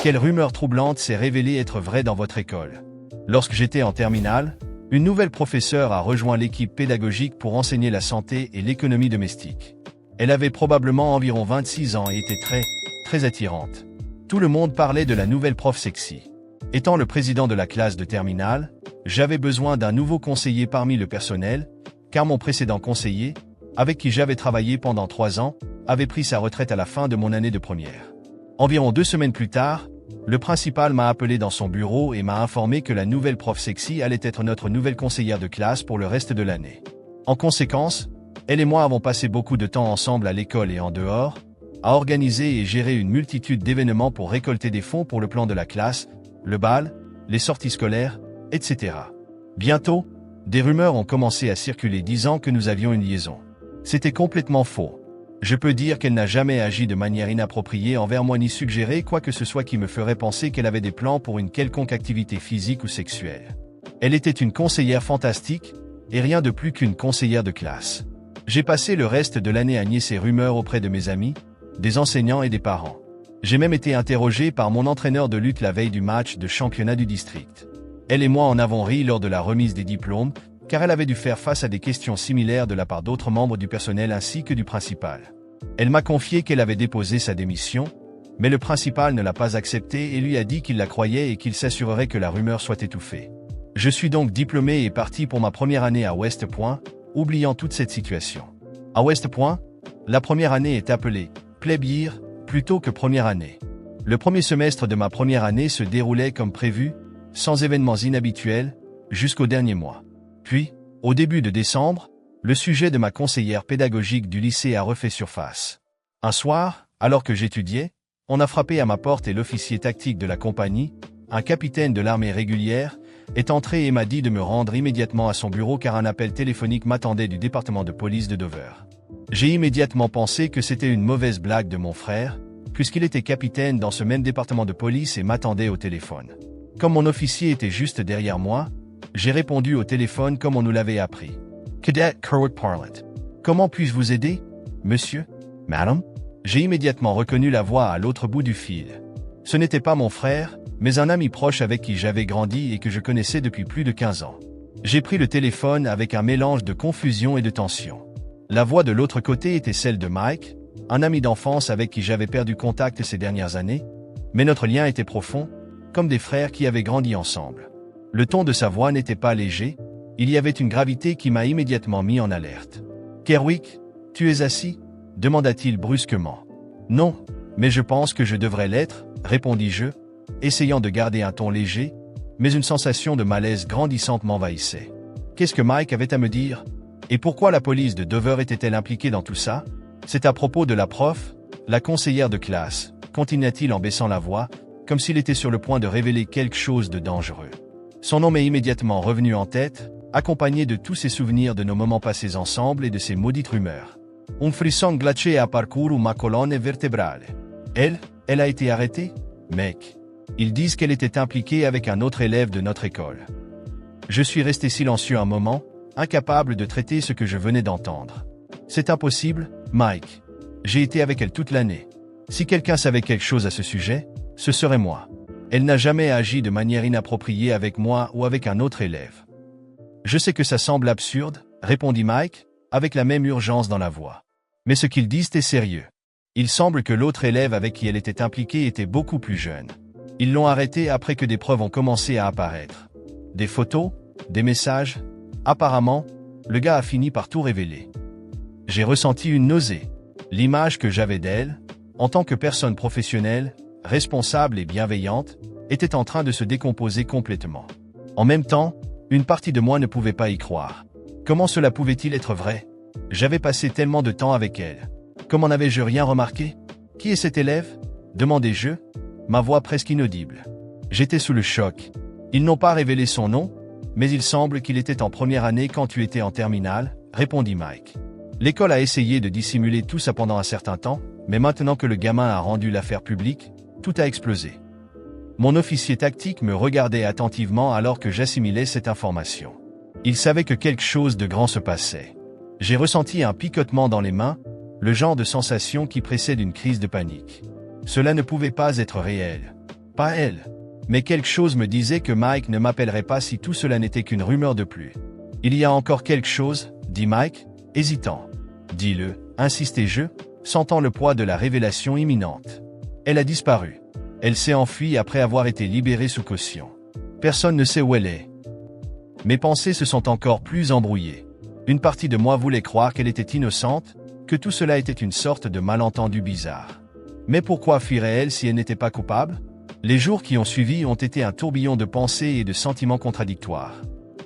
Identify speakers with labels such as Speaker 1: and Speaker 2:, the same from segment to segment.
Speaker 1: Quelle rumeur troublante s'est révélée être vraie dans votre école? Lorsque j'étais en terminale, une nouvelle professeure a rejoint l'équipe pédagogique pour enseigner la santé et l'économie domestique. Elle avait probablement environ 26 ans et était très attirante. Tout le monde parlait de la nouvelle prof sexy. Étant le président de la classe de terminale, j'avais besoin d'un nouveau conseiller parmi le personnel, car mon précédent conseiller, avec qui j'avais travaillé pendant 3 ans, avait pris sa retraite à la fin de mon année de première. Environ 2 semaines plus tard, le principal m'a appelé dans son bureau et m'a informé que la nouvelle prof sexy allait être notre nouvelle conseillère de classe pour le reste de l'année. En conséquence, elle et moi avons passé beaucoup de temps ensemble à l'école et en dehors, à organiser et gérer une multitude d'événements pour récolter des fonds pour le plan de la classe, le bal, les sorties scolaires, etc. Bientôt, des rumeurs ont commencé à circuler disant que nous avions une liaison. C'était complètement faux. Je peux dire qu'elle n'a jamais agi de manière inappropriée envers moi ni suggéré quoi que ce soit qui me ferait penser qu'elle avait des plans pour une quelconque activité physique ou sexuelle. Elle était une conseillère fantastique, et rien de plus qu'une conseillère de classe. J'ai passé le reste de l'année à nier ces rumeurs auprès de mes amis, des enseignants et des parents. J'ai même été interrogé par mon entraîneur de lutte la veille du match de championnat du district. Elle et moi en avons ri lors de la remise des diplômes, car elle avait dû faire face à des questions similaires de la part d'autres membres du personnel ainsi que du principal. Elle m'a confié qu'elle avait déposé sa démission, mais le principal ne l'a pas acceptée et lui a dit qu'il la croyait et qu'il s'assurerait que la rumeur soit étouffée. Je suis donc diplômé et parti pour ma première année à West Point, oubliant toute cette situation. À West Point, la première année est appelée plebe year plutôt que première année. Le premier semestre de ma première année se déroulait comme prévu, sans événements inhabituels, jusqu'au dernier mois. Puis, au début de décembre, le sujet de ma conseillère pédagogique du lycée a refait surface. Un soir, alors que j'étudiais, on a frappé à ma porte et l'officier tactique de la compagnie, un capitaine de l'armée régulière, est entré et m'a dit de me rendre immédiatement à son bureau car un appel téléphonique m'attendait du département de police de Dover. J'ai immédiatement pensé que c'était une mauvaise blague de mon frère, puisqu'il était capitaine dans ce même département de police et m'attendait au téléphone. Comme mon officier était juste derrière moi, j'ai répondu au téléphone comme on nous l'avait appris. Cadet Kerwood Parlett. Comment puis-je vous aider, monsieur? Madame? J'ai immédiatement reconnu la voix à l'autre bout du fil. Ce n'était pas mon frère, mais un ami proche avec qui j'avais grandi et que je connaissais depuis plus de 15 ans. J'ai pris le téléphone avec un mélange de confusion et de tension. La voix de l'autre côté était celle de Mike, un ami d'enfance avec qui j'avais perdu contact ces dernières années, mais notre lien était profond, comme des frères qui avaient grandi ensemble. Le ton de sa voix n'était pas léger, il y avait une gravité qui m'a immédiatement mis en alerte. « Kerwick, tu es assis » demanda-t-il brusquement. « Non, mais je pense que je devrais l'être » répondis-je, essayant de garder un ton léger, mais une sensation de malaise grandissante m'envahissait. Qu'est-ce que Mike avait à me dire? Et pourquoi la police de Dover était-elle impliquée dans tout ça? C'est à propos de la prof, la conseillère de classe, continua-t-il en baissant la voix, comme s'il était sur le point de révéler quelque chose de dangereux. Son nom m'est immédiatement revenu en tête, accompagné de tous ses souvenirs de nos moments passés ensemble et de ces maudites rumeurs. Un frisson glacé a parcouru ma colonne vertébrale. Elle a été arrêtée? Mec. Ils disent qu'elle était impliquée avec un autre élève de notre école. Je suis resté silencieux un moment, incapable de traiter ce que je venais d'entendre. C'est impossible, Mike. J'ai été avec elle toute l'année. Si quelqu'un savait quelque chose à ce sujet, ce serait moi. Elle n'a jamais agi de manière inappropriée avec moi ou avec un autre élève. Je sais que ça semble absurde, répondit Mike, avec la même urgence dans la voix. Mais ce qu'ils disent est sérieux. Il semble que l'autre élève avec qui elle était impliquée était beaucoup plus jeune. Ils l'ont arrêtée après que des preuves ont commencé à apparaître. Des photos, des messages. Apparemment, le gars a fini par tout révéler. J'ai ressenti une nausée. L'image que j'avais d'elle, en tant que personne professionnelle, responsable et bienveillante, était en train de se décomposer complètement. En même temps, une partie de moi ne pouvait pas y croire. Comment cela pouvait-il être vrai? J'avais passé tellement de temps avec elle. Comment n'avais-je rien remarqué? Qui est cet élève? Demandai-je, ma voix presque inaudible. J'étais sous le choc. Ils n'ont pas révélé son nom, mais il semble qu'il était en première année quand tu étais en terminale, répondit Mike. L'école a essayé de dissimuler tout ça pendant un certain temps, mais maintenant que le gamin a rendu l'affaire publique, tout a explosé. Mon officier tactique me regardait attentivement alors que j'assimilais cette information. Il savait que quelque chose de grand se passait. J'ai ressenti un picotement dans les mains, le genre de sensation qui précède une crise de panique. Cela ne pouvait pas être réel. Pas elle. Mais quelque chose me disait que Mike ne m'appellerait pas si tout cela n'était qu'une rumeur de plus. Il y a encore quelque chose, dit Mike, hésitant. Dis-le, insistai-je, sentant le poids de la révélation imminente. Elle a disparu. Elle s'est enfuie après avoir été libérée sous caution. Personne ne sait où elle est. Mes pensées se sont encore plus embrouillées. Une partie de moi voulait croire qu'elle était innocente, que tout cela était une sorte de malentendu bizarre. Mais pourquoi fuirait-elle si elle n'était pas coupable? Les jours qui ont suivi ont été un tourbillon de pensées et de sentiments contradictoires.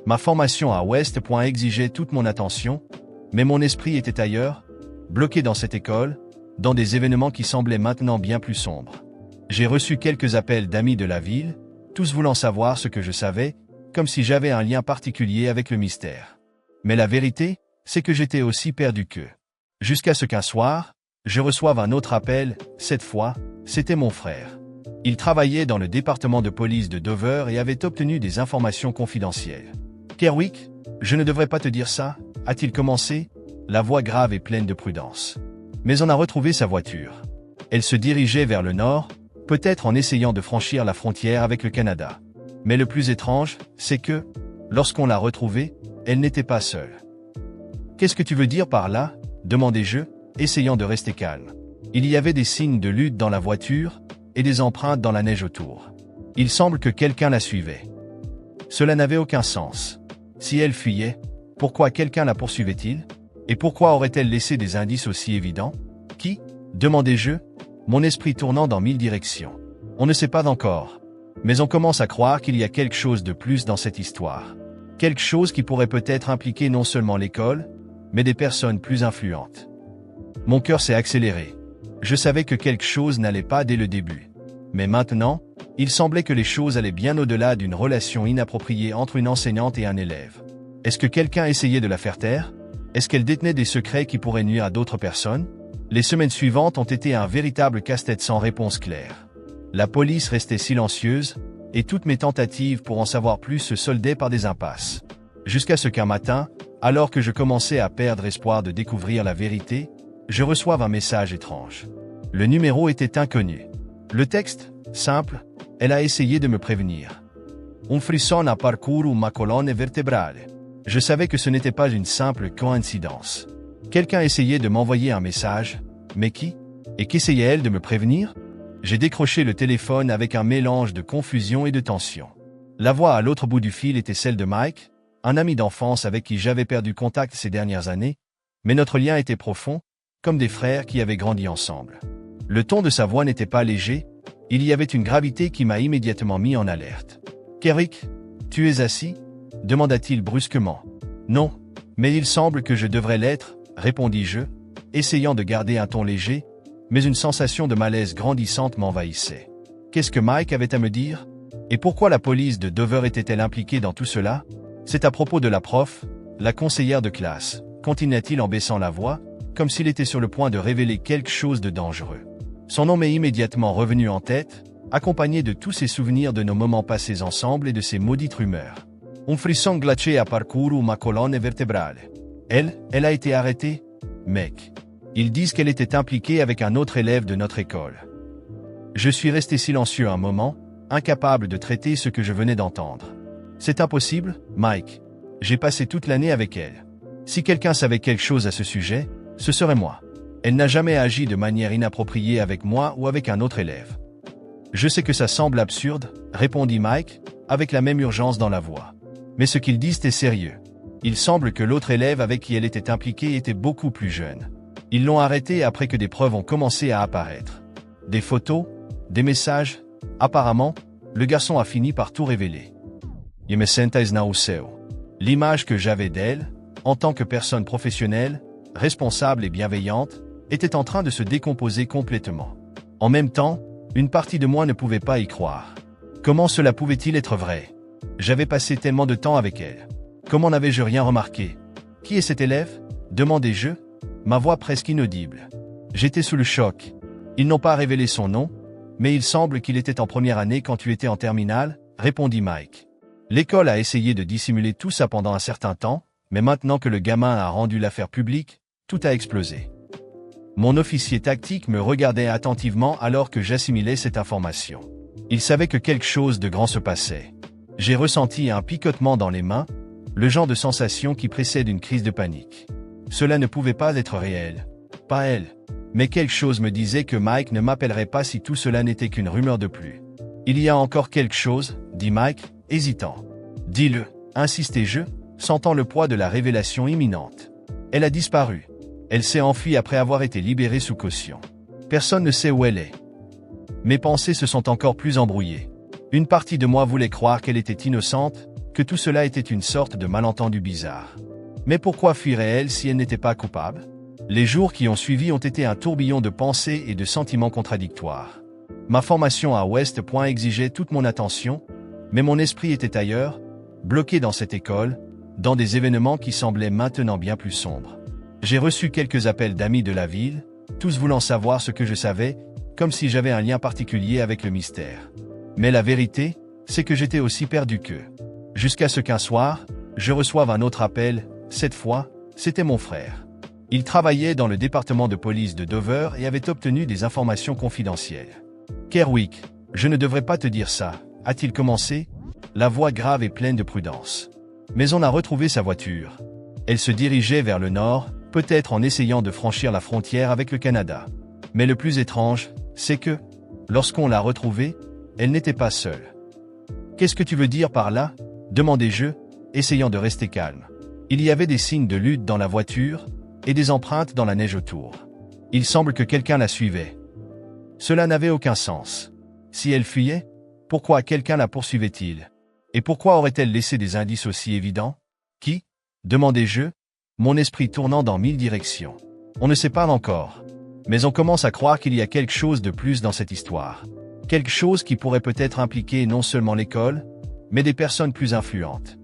Speaker 1: Ma formation à West Point exigeait toute mon attention, mais mon esprit était ailleurs, bloqué dans cette école, dans des événements qui semblaient maintenant bien plus sombres. J'ai reçu quelques appels d'amis de la ville, tous voulant savoir ce que je savais, comme si j'avais un lien particulier avec le mystère. Mais la vérité, c'est que j'étais aussi perdu qu'eux. Jusqu'à ce qu'un soir, je reçoive un autre appel, cette fois, c'était mon frère. Il travaillait dans le département de police de Dover et avait obtenu des informations confidentielles. « Kerwick, je ne devrais pas te dire ça » a-t-il commencé, la voix grave et pleine de prudence. Mais on a retrouvé sa voiture. Elle se dirigeait vers le nord, peut-être en essayant de franchir la frontière avec le Canada. Mais le plus étrange, c'est que, lorsqu'on l'a retrouvée, elle n'était pas seule. « Qu'est-ce que tu veux dire par là ?» demandai-je, essayant de rester calme. Il y avait des signes de lutte dans la voiture et des empreintes dans la neige autour. Il semble que quelqu'un la suivait. Cela n'avait aucun sens. Si elle fuyait, pourquoi quelqu'un la poursuivait-il? Et pourquoi aurait-elle laissé des indices aussi évidents? Qui? Demandai-je, mon esprit tournant dans 1000 directions. On ne sait pas encore. Mais on commence à croire qu'il y a quelque chose de plus dans cette histoire. Quelque chose qui pourrait peut-être impliquer non seulement l'école, mais des personnes plus influentes. Mon cœur s'est accéléré. Je savais que quelque chose n'allait pas dès le début. Mais maintenant, il semblait que les choses allaient bien au-delà d'une relation inappropriée entre une enseignante et un élève. Est-ce que quelqu'un essayait de la faire taire? Est-ce qu'elle détenait des secrets qui pourraient nuire à d'autres personnes? Les semaines suivantes ont été un véritable casse-tête sans réponse claire. La police restait silencieuse, et toutes mes tentatives pour en savoir plus se soldaient par des impasses. Jusqu'à ce qu'un matin, alors que je commençais à perdre espoir de découvrir la vérité, je reçoive un message étrange. Le numéro était inconnu. Le texte, simple, elle a essayé de me prévenir. Un frisson a parcouru ma colonne vertébrale. Je savais que ce n'était pas une simple coïncidence. Quelqu'un essayait de m'envoyer un message, mais qui? Et qu'essayait-elle de me prévenir? J'ai décroché le téléphone avec un mélange de confusion et de tension. La voix à l'autre bout du fil était celle de Mike, un ami d'enfance avec qui j'avais perdu contact ces dernières années, mais notre lien était profond, comme des frères qui avaient grandi ensemble. Le ton de sa voix n'était pas léger, il y avait une gravité qui m'a immédiatement mis en alerte. « Kerwick, tu es assis ?» demanda-t-il brusquement. « Non, mais il semble que je devrais l'être, » répondis-je, essayant de garder un ton léger, mais une sensation de malaise grandissante m'envahissait. Qu'est-ce que Mike avait à me dire? Et pourquoi la police de Dover était-elle impliquée dans tout cela? C'est à propos de la prof, la conseillère de classe, continua-t-il en baissant la voix, comme s'il était sur le point de révéler quelque chose de dangereux. Son nom m'est immédiatement revenu en tête, accompagné de tous ces souvenirs de nos moments passés ensemble et de ces maudites rumeurs. Un frisson glacé a parcouru ma colonne vertébrale. Elle a été arrêtée? Mec. Ils disent qu'elle était impliquée avec un autre élève de notre école. Je suis resté silencieux un moment, incapable de traiter ce que je venais d'entendre. C'est impossible, Mike. J'ai passé toute l'année avec elle. Si quelqu'un savait quelque chose à ce sujet, ce serait moi. Elle n'a jamais agi de manière inappropriée avec moi ou avec un autre élève. Je sais que ça semble absurde, répondit Mike, avec la même urgence dans la voix. Mais ce qu'ils disent est sérieux. Il semble que l'autre élève avec qui elle était impliquée était beaucoup plus jeune. Ils l'ont arrêtée après que des preuves ont commencé à apparaître. Des photos, des messages. Apparemment, le garçon a fini par tout révéler. Je me sentais nauséeux. L'image que j'avais d'elle, en tant que personne professionnelle, responsable et bienveillante, était en train de se décomposer complètement. En même temps, une partie de moi ne pouvait pas y croire. Comment cela pouvait-il être vrai? J'avais passé tellement de temps avec elle. Comment n'avais-je rien remarqué? Qui est cet élève? Demandai-je, ma voix presque inaudible. J'étais sous le choc. Ils n'ont pas révélé son nom, mais il semble qu'il était en première année quand tu étais en terminale, répondit Mike. L'école a essayé de dissimuler tout ça pendant un certain temps, mais maintenant que le gamin a rendu l'affaire publique, tout a explosé. Mon officier tactique me regardait attentivement alors que j'assimilais cette information. Il savait que quelque chose de grand se passait. J'ai ressenti un picotement dans les mains, le genre de sensation qui précède une crise de panique. Cela ne pouvait pas être réel. Pas elle. Mais quelque chose me disait que Mike ne m'appellerait pas si tout cela n'était qu'une rumeur de plus. Il y a encore quelque chose, dit Mike, hésitant. Dis-le, insistai-je, sentant le poids de la révélation imminente. Elle a disparu. Elle s'est enfuie après avoir été libérée sous caution. Personne ne sait où elle est. Mes pensées se sont encore plus embrouillées. Une partie de moi voulait croire qu'elle était innocente, que tout cela était une sorte de malentendu bizarre. Mais pourquoi fuirait-elle si elle n'était pas coupable? Les jours qui ont suivi ont été un tourbillon de pensées et de sentiments contradictoires. Ma formation à West Point exigeait toute mon attention, mais mon esprit était ailleurs, bloqué dans cette école, dans des événements qui semblaient maintenant bien plus sombres. J'ai reçu quelques appels d'amis de la ville, tous voulant savoir ce que je savais, comme si j'avais un lien particulier avec le mystère. Mais la vérité, c'est que j'étais aussi perdu qu'eux. Jusqu'à ce qu'un soir, je reçoive un autre appel, cette fois, c'était mon frère. Il travaillait dans le département de police de Dover et avait obtenu des informations confidentielles. « Kerwick, je ne devrais pas te dire ça, a-t-il commencé, la voix grave et pleine de prudence. Mais on a retrouvé sa voiture. Elle se dirigeait vers le nord, peut-être en essayant de franchir la frontière avec le Canada. Mais le plus étrange, c'est que, lorsqu'on l'a retrouvée, elle n'était pas seule. « Qu'est-ce que tu veux dire par là ?» demandai-je, essayant de rester calme. Il y avait des signes de lutte dans la voiture, et des empreintes dans la neige autour. Il semble que quelqu'un la suivait. Cela n'avait aucun sens. Si elle fuyait, pourquoi quelqu'un la poursuivait-il? Et pourquoi aurait-elle laissé des indices aussi évidents? Qui? Demandai-je, mon esprit tournant dans 1000 directions. On ne sait pas encore. Mais on commence à croire qu'il y a quelque chose de plus dans cette histoire. Quelque chose qui pourrait peut-être impliquer non seulement l'école, mais des personnes plus influentes.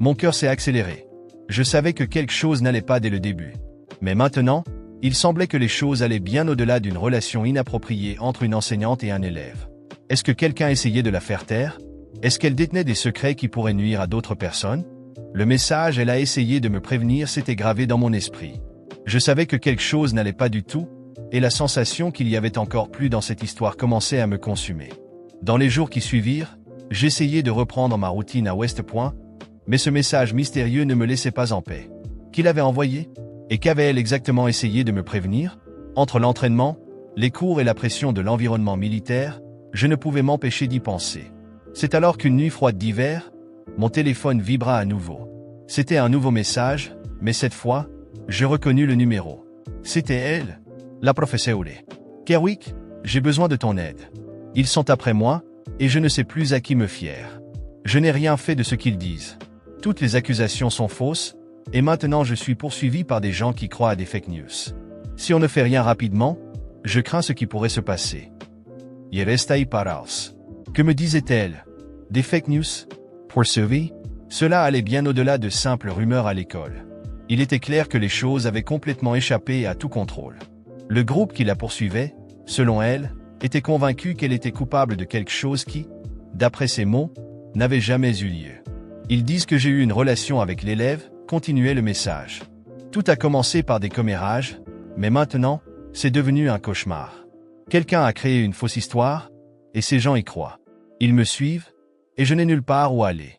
Speaker 1: Mon cœur s'est accéléré. Je savais que quelque chose n'allait pas dès le début. Mais maintenant, il semblait que les choses allaient bien au-delà d'une relation inappropriée entre une enseignante et un élève. Est-ce que quelqu'un essayait de la faire taire? Est-ce qu'elle détenait des secrets qui pourraient nuire à d'autres personnes? Le message « elle a essayé de me prévenir » s'était gravé dans mon esprit. Je savais que quelque chose n'allait pas du tout, et la sensation qu'il y avait encore plus dans cette histoire commençait à me consumer. Dans les jours qui suivirent, j'essayais de reprendre ma routine à West Point, mais ce message mystérieux ne me laissait pas en paix. Qui l'avait envoyé? Et qu'avait-elle exactement essayé de me prévenir? Entre l'entraînement, les cours et la pression de l'environnement militaire, je ne pouvais m'empêcher d'y penser. C'est alors qu'une nuit froide d'hiver, mon téléphone vibra à nouveau. C'était un nouveau message, mais cette fois, je reconnus le numéro. C'était elle, la professeure. Kerwick, j'ai besoin de ton aide. Ils sont après moi, et je ne sais plus à qui me fier. Je n'ai rien fait de ce qu'ils disent. Toutes les accusations sont fausses, et maintenant je suis poursuivi par des gens qui croient à des fake news. Si on ne fait rien rapidement, je crains ce qui pourrait se passer. Yerestai paraus. Que me disait-elle? Des fake news? Poursuivi? Cela allait bien au-delà de simples rumeurs à l'école. Il était clair que les choses avaient complètement échappé à tout contrôle. Le groupe qui la poursuivait, selon elle, était convaincu qu'elle était coupable de quelque chose qui, d'après ses mots, n'avait jamais eu lieu. Ils disent que j'ai eu une relation avec l'élève, continuait le message. Tout a commencé par des commérages, mais maintenant, c'est devenu un cauchemar. Quelqu'un a créé une fausse histoire, et ces gens y croient. Ils me suivent, et je n'ai nulle part où aller.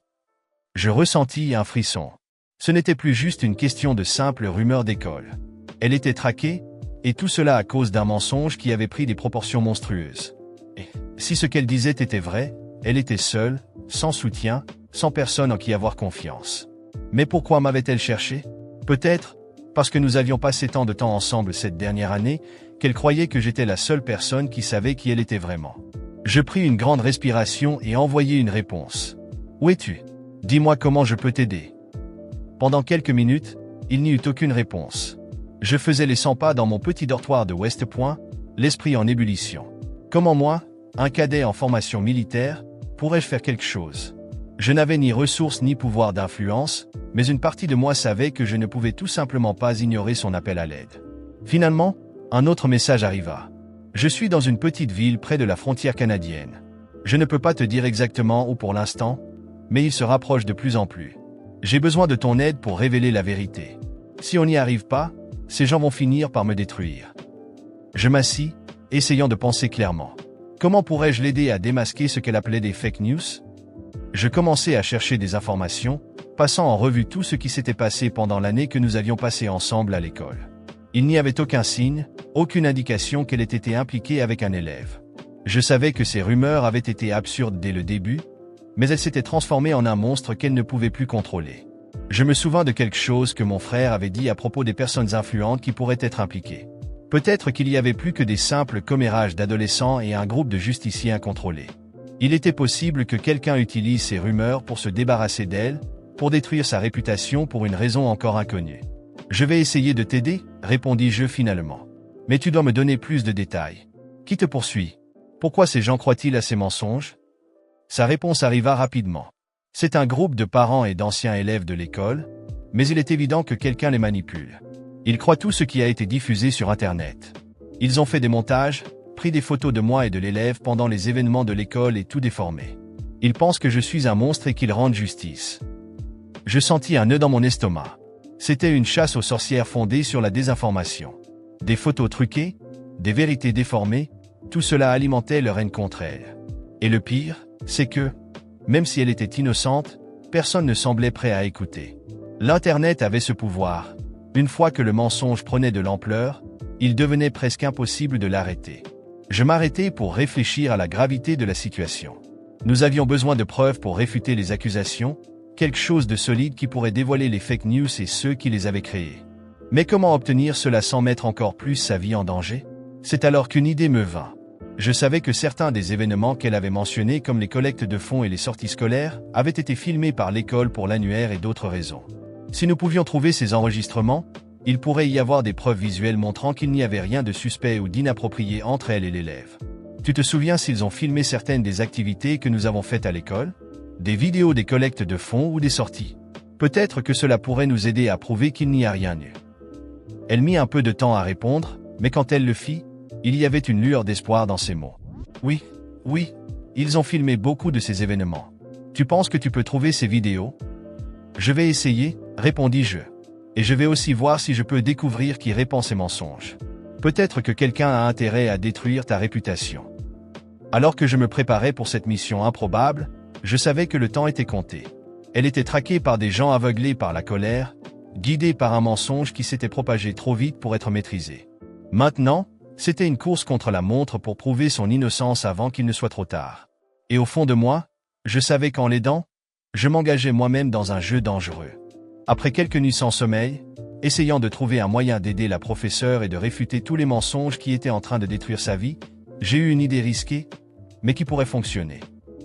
Speaker 1: Je ressentis un frisson. Ce n'était plus juste une question de simple rumeur d'école. Elle était traquée, et tout cela à cause d'un mensonge qui avait pris des proportions monstrueuses. Et si ce qu'elle disait était vrai, elle était seule, sans soutien, sans personne en qui avoir confiance. Mais pourquoi m'avait-elle cherché? Peut-être, parce que nous avions passé tant de temps ensemble cette dernière année, qu'elle croyait que j'étais la seule personne qui savait qui elle était vraiment. Je pris une grande respiration et envoyai une réponse. « Où es-tu? Dis-moi comment je peux t'aider. » Pendant quelques minutes, il n'y eut aucune réponse. Je faisais les 100 pas dans mon petit dortoir de West Point, l'esprit en ébullition. Comment moi, un cadet en formation militaire, pourrais-je faire quelque chose? Je n'avais ni ressources ni pouvoir d'influence, mais une partie de moi savait que je ne pouvais tout simplement pas ignorer son appel à l'aide. Finalement, un autre message arriva. Je suis dans une petite ville près de la frontière canadienne. Je ne peux pas te dire exactement où pour l'instant, mais il se rapproche de plus en plus. J'ai besoin de ton aide pour révéler la vérité. Si on n'y arrive pas, ces gens vont finir par me détruire. Je m'assis, essayant de penser clairement. Comment pourrais-je l'aider à démasquer ce qu'elle appelait des fake news? Je commençais à chercher des informations, passant en revue tout ce qui s'était passé pendant l'année que nous avions passée ensemble à l'école. Il n'y avait aucun signe, aucune indication qu'elle ait été impliquée avec un élève. Je savais que ces rumeurs avaient été absurdes dès le début, mais elles s'étaient transformées en un monstre qu'elle ne pouvait plus contrôler. Je me souvins de quelque chose que mon frère avait dit à propos des personnes influentes qui pourraient être impliquées. Peut-être qu'il y avait plus que des simples commérages d'adolescents et un groupe de justiciers incontrôlés. Il était possible que quelqu'un utilise ces rumeurs pour se débarrasser d'elle, pour détruire sa réputation pour une raison encore inconnue. « Je vais essayer de t'aider », répondis-je finalement. « Mais tu dois me donner plus de détails. Qui te poursuit? Pourquoi ces gens croient-ils à ces mensonges ?» Sa réponse arriva rapidement. C'est un groupe de parents et d'anciens élèves de l'école, mais il est évident que quelqu'un les manipule. Ils croient tout ce qui a été diffusé sur Internet. Ils ont fait des montages, pris des photos de moi et de l'élève pendant les événements de l'école et tout déformé. Ils pensent que je suis un monstre et qu'ils rendent justice. Je sentis un nœud dans mon estomac. C'était une chasse aux sorcières fondée sur la désinformation. Des photos truquées, des vérités déformées, tout cela alimentait leur haine contre elle. Et le pire, c'est que, même si elle était innocente, personne ne semblait prêt à écouter. L'Internet avait ce pouvoir. Une fois que le mensonge prenait de l'ampleur, il devenait presque impossible de l'arrêter. Je m'arrêtai pour réfléchir à la gravité de la situation. Nous avions besoin de preuves pour réfuter les accusations, quelque chose de solide qui pourrait dévoiler les fake news et ceux qui les avaient créées. Mais comment obtenir cela sans mettre encore plus sa vie en danger? C'est alors qu'une idée me vint. Je savais que certains des événements qu'elle avait mentionnés comme les collectes de fonds et les sorties scolaires avaient été filmés par l'école pour l'annuaire et d'autres raisons. Si nous pouvions trouver ces enregistrements, il pourrait y avoir des preuves visuelles montrant qu'il n'y avait rien de suspect ou d'inapproprié entre elle et l'élève. Tu te souviens s'ils ont filmé certaines des activités que nous avons faites à l'école? Des vidéos des collectes de fonds ou des sorties? Peut-être que cela pourrait nous aider à prouver qu'il n'y a rien eu. Elle mit un peu de temps à répondre, mais quand elle le fit, il y avait une lueur d'espoir dans ses mots. Oui, ils ont filmé beaucoup de ces événements. Tu penses que tu peux trouver ces vidéos? Je vais essayer, répondis-je. Et je vais aussi voir si je peux découvrir qui répand ces mensonges. Peut-être que quelqu'un a intérêt à détruire ta réputation. Alors que je me préparais pour cette mission improbable, je savais que le temps était compté. Elle était traquée par des gens aveuglés par la colère, guidés par un mensonge qui s'était propagé trop vite pour être maîtrisé. Maintenant, c'était une course contre la montre pour prouver son innocence avant qu'il ne soit trop tard. Et au fond de moi, je savais qu'en l'aidant, je m'engageais moi-même dans un jeu dangereux. Après quelques nuits sans sommeil, essayant de trouver un moyen d'aider la professeure et de réfuter tous les mensonges qui étaient en train de détruire sa vie, j'ai eu une idée risquée, mais qui pourrait fonctionner.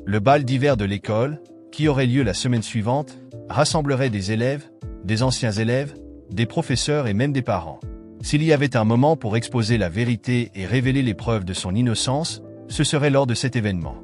Speaker 1: Le bal d'hiver de l'école, qui aurait lieu la semaine suivante, rassemblerait des élèves, des anciens élèves, des professeurs et même des parents. S'il y avait un moment pour exposer la vérité et révéler les preuves de son innocence, ce serait lors de cet événement.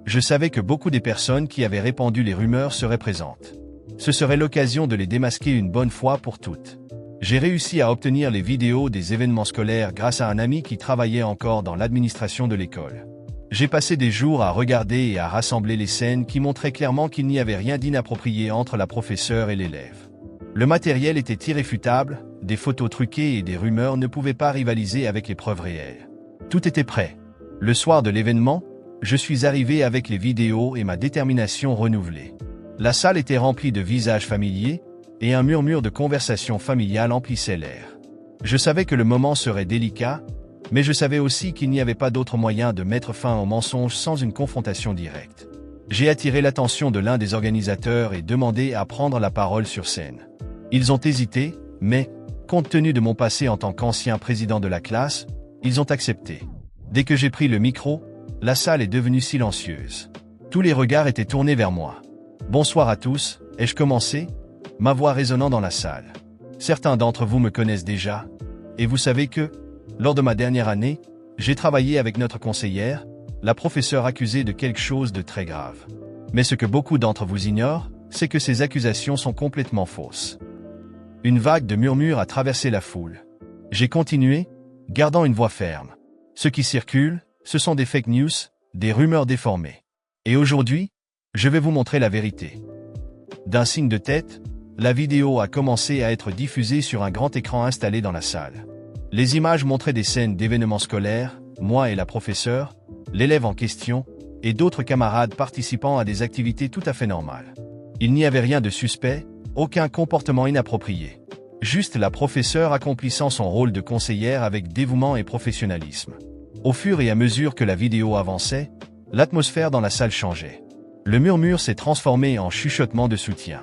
Speaker 1: Je savais que beaucoup des personnes qui avaient répandu les rumeurs seraient présentes. Ce serait l'occasion de les démasquer une bonne fois pour toutes. J'ai réussi à obtenir les vidéos des événements scolaires grâce à un ami qui travaillait encore dans l'administration de l'école. J'ai passé des jours à regarder et à rassembler les scènes qui montraient clairement qu'il n'y avait rien d'inapproprié entre la professeure et l'élève. Le matériel était irréfutable, des photos truquées et des rumeurs ne pouvaient pas rivaliser avec les preuves réelles. Tout était prêt. Le soir de l'événement, je suis arrivé avec les vidéos et ma détermination renouvelée. La salle était remplie de visages familiers, et un murmure de conversation familiale emplissait l'air. Je savais que le moment serait délicat, mais je savais aussi qu'il n'y avait pas d'autre moyen de mettre fin au mensonge sans une confrontation directe. J'ai attiré l'attention de l'un des organisateurs et demandé à prendre la parole sur scène. Ils ont hésité, mais, compte tenu de mon passé en tant qu'ancien président de la classe, ils ont accepté. Dès que j'ai pris le micro, la salle est devenue silencieuse. Tous les regards étaient tournés vers moi. « Bonsoir à tous, ai-je commencé ?» Ma voix résonnant dans la salle. Certains d'entre vous me connaissent déjà, et vous savez que, lors de ma dernière année, j'ai travaillé avec notre conseillère, la professeure accusée de quelque chose de très grave. Mais ce que beaucoup d'entre vous ignorent, c'est que ces accusations sont complètement fausses. Une vague de murmures a traversé la foule. J'ai continué, gardant une voix ferme. Ce qui circule, ce sont des fake news, des rumeurs déformées. Et aujourd'hui, je vais vous montrer la vérité. D'un signe de tête, la vidéo a commencé à être diffusée sur un grand écran installé dans la salle. Les images montraient des scènes d'événements scolaires, moi et la professeure, l'élève en question, et d'autres camarades participant à des activités tout à fait normales. Il n'y avait rien de suspect, aucun comportement inapproprié. Juste la professeure accomplissant son rôle de conseillère avec dévouement et professionnalisme. Au fur et à mesure que la vidéo avançait, l'atmosphère dans la salle changeait. Le murmure s'est transformé en chuchotement de soutien.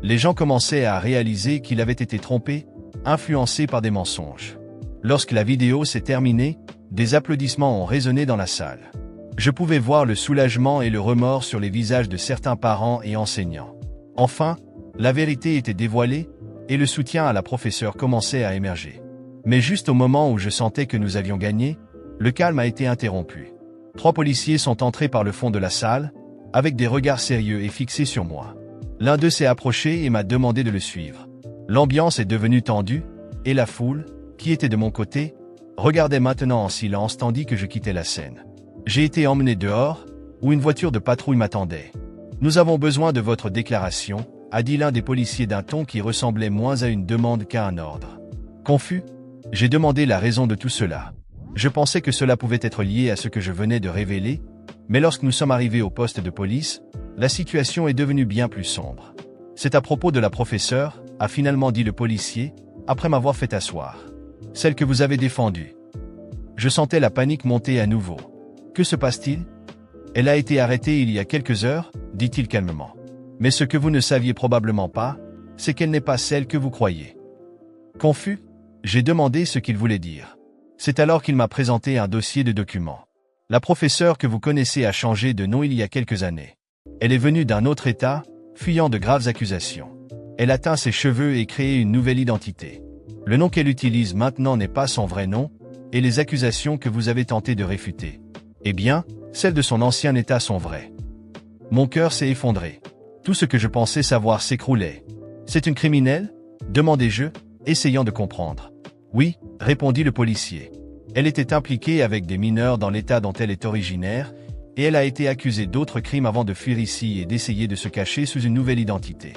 Speaker 1: Les gens commençaient à réaliser qu'il avait été trompé, influencé par des mensonges. Lorsque la vidéo s'est terminée, des applaudissements ont résonné dans la salle. Je pouvais voir le soulagement et le remords sur les visages de certains parents et enseignants. Enfin, la vérité était dévoilée, et le soutien à la professeure commençait à émerger. Mais juste au moment où je sentais que nous avions gagné, le calme a été interrompu. 3 policiers sont entrés par le fond de la salle, avec des regards sérieux et fixés sur moi. L'un d'eux s'est approché et m'a demandé de le suivre. L'ambiance est devenue tendue, et la foule, qui était de mon côté, regardait maintenant en silence tandis que je quittais la scène. J'ai été emmené dehors, où une voiture de patrouille m'attendait. « Nous avons besoin de votre déclaration », a dit l'un des policiers d'un ton qui ressemblait moins à une demande qu'à un ordre. Confus, j'ai demandé la raison de tout cela. Je pensais que cela pouvait être lié à ce que je venais de révéler, mais lorsque nous sommes arrivés au poste de police, la situation est devenue bien plus sombre. C'est à propos de la professeure, a finalement dit le policier, après m'avoir fait asseoir. Celle que vous avez défendue. Je sentais la panique monter à nouveau. Que se passe-t-il? Elle a été arrêtée il y a quelques heures, dit-il calmement. Mais ce que vous ne saviez probablement pas, c'est qu'elle n'est pas celle que vous croyez. Confus, j'ai demandé ce qu'il voulait dire. C'est alors qu'il m'a présenté un dossier de documents. La professeure que vous connaissez a changé de nom il y a quelques années. Elle est venue d'un autre État, fuyant de graves accusations. Elle a teint ses cheveux et créé une nouvelle identité. Le nom qu'elle utilise maintenant n'est pas son vrai nom, et les accusations que vous avez tenté de réfuter. Eh bien, celles de son ancien État sont vraies. Mon cœur s'est effondré. Tout ce que je pensais savoir s'écroulait. C'est une criminelle? Demandai-je, essayant de comprendre. Oui, répondit le policier. Elle était impliquée avec des mineurs dans l'État dont elle est originaire, et elle a été accusée d'autres crimes avant de fuir ici et d'essayer de se cacher sous une nouvelle identité.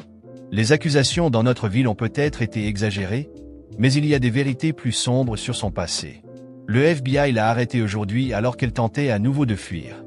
Speaker 1: Les accusations dans notre ville ont peut-être été exagérées, mais il y a des vérités plus sombres sur son passé. Le FBI l'a arrêtée aujourd'hui alors qu'elle tentait à nouveau de fuir.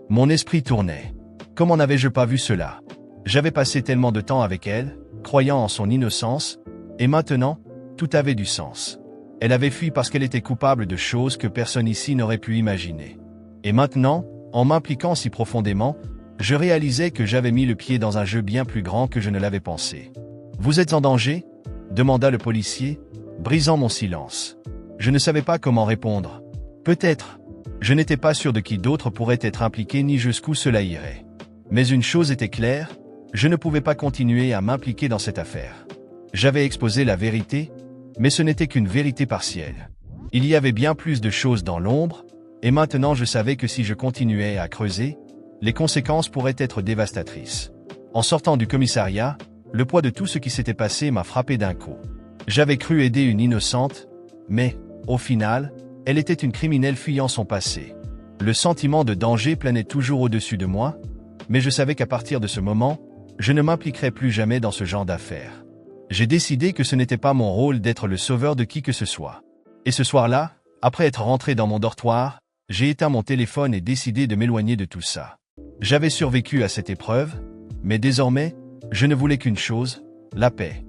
Speaker 1: Mon esprit tournait. Comment n'avais-je pas vu cela? J'avais passé tellement de temps avec elle, croyant en son innocence, et maintenant, tout avait du sens. Elle avait fui parce qu'elle était coupable de choses que personne ici n'aurait pu imaginer. Et maintenant, en m'impliquant si profondément, je réalisais que j'avais mis le pied dans un jeu bien plus grand que je ne l'avais pensé. « Vous êtes en danger ?» demanda le policier, brisant mon silence. Je ne savais pas comment répondre. Peut-être. Je n'étais pas sûr de qui d'autre pourrait être impliqué ni jusqu'où cela irait. Mais une chose était claire, je ne pouvais pas continuer à m'impliquer dans cette affaire. J'avais exposé la vérité, mais ce n'était qu'une vérité partielle. Il y avait bien plus de choses dans l'ombre, et maintenant je savais que si je continuais à creuser, les conséquences pourraient être dévastatrices. En sortant du commissariat, le poids de tout ce qui s'était passé m'a frappé d'un coup. J'avais cru aider une innocente, mais, au final, elle était une criminelle fuyant son passé. Le sentiment de danger planait toujours au-dessus de moi, mais je savais qu'à partir de ce moment, je ne m'impliquerais plus jamais dans ce genre d'affaires. J'ai décidé que ce n'était pas mon rôle d'être le sauveur de qui que ce soit. Et ce soir-là, après être rentré dans mon dortoir, j'ai éteint mon téléphone et décidé de m'éloigner de tout ça. J'avais survécu à cette épreuve, mais désormais, je ne voulais qu'une chose, la paix.